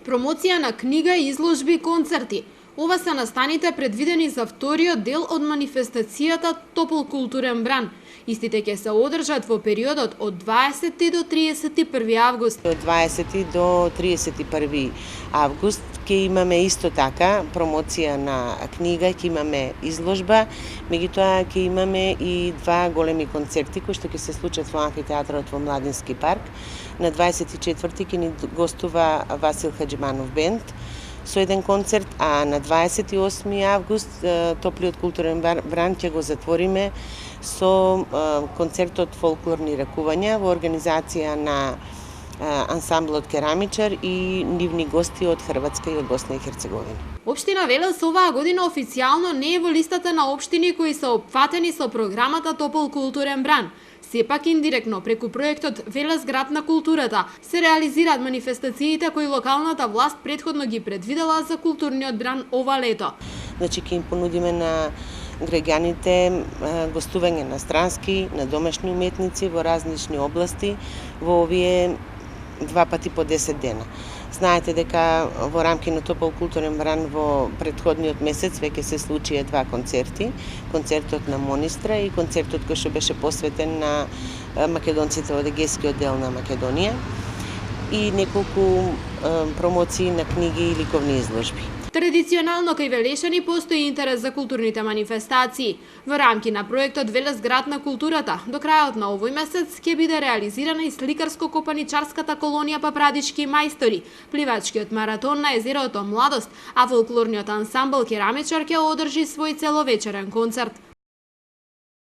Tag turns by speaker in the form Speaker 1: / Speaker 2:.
Speaker 1: Промоција на книга, изложби и концерти. Ова се настаните предвидени за вториот дел од манифестацијата Топол културен бран. Истите ќе се одржат во периодот од 20 до 31 август.
Speaker 2: Од 20 до 31 август ќе имаме исто така промоција на книга, ќе имаме изложба, меѓутоа ќе имаме и два големи концерти кои што ќе се случат во амфитеатарот во Младински парк. На 24 ќе ни гостува Васил Хаџиманов бенд со еден концерт, а на 28 август Топлиот културен бран ќе го затвориме со концертот Фолклорни ракувања во организација на ансамблот Керамичар и нивни гости од Хрватска и од Босна и Херцеговина.
Speaker 1: Општина Велес оваа година официјално не е во листата на општини кои се опфатени со програмата Топол културен бран. Сепак индиректно преку проектот Велес град на културата се реализираат манифестациите кои локалната власт претходно ги предвидела за културниот бран ова лето.
Speaker 2: Значи ќе им понудиме на граѓаните гостување на странски, на домашни уметници во различни области во овие 2 пати по 10 дена. Знаете дека во рамки на Топол културен бран во претходниот месец веќе се случија два концерти, концертот на Монистра и концертот кој што беше посветен на македонците од Егејскиот дел на Македонија и неколку промоции на книги и ликовни изложби.
Speaker 1: Традиционално кај велешани постои интерес за културните манифестации. Во рамки на проектот Велес град на културата, до крајот на овој месец ќе биде реализирана и сликарско-копаничарската колонија Папрадички мајстори, пливачкиот маратон на езерото Младост, а фолклорниот ансамбл Керамичар ќе одржи свој целовечерен концерт.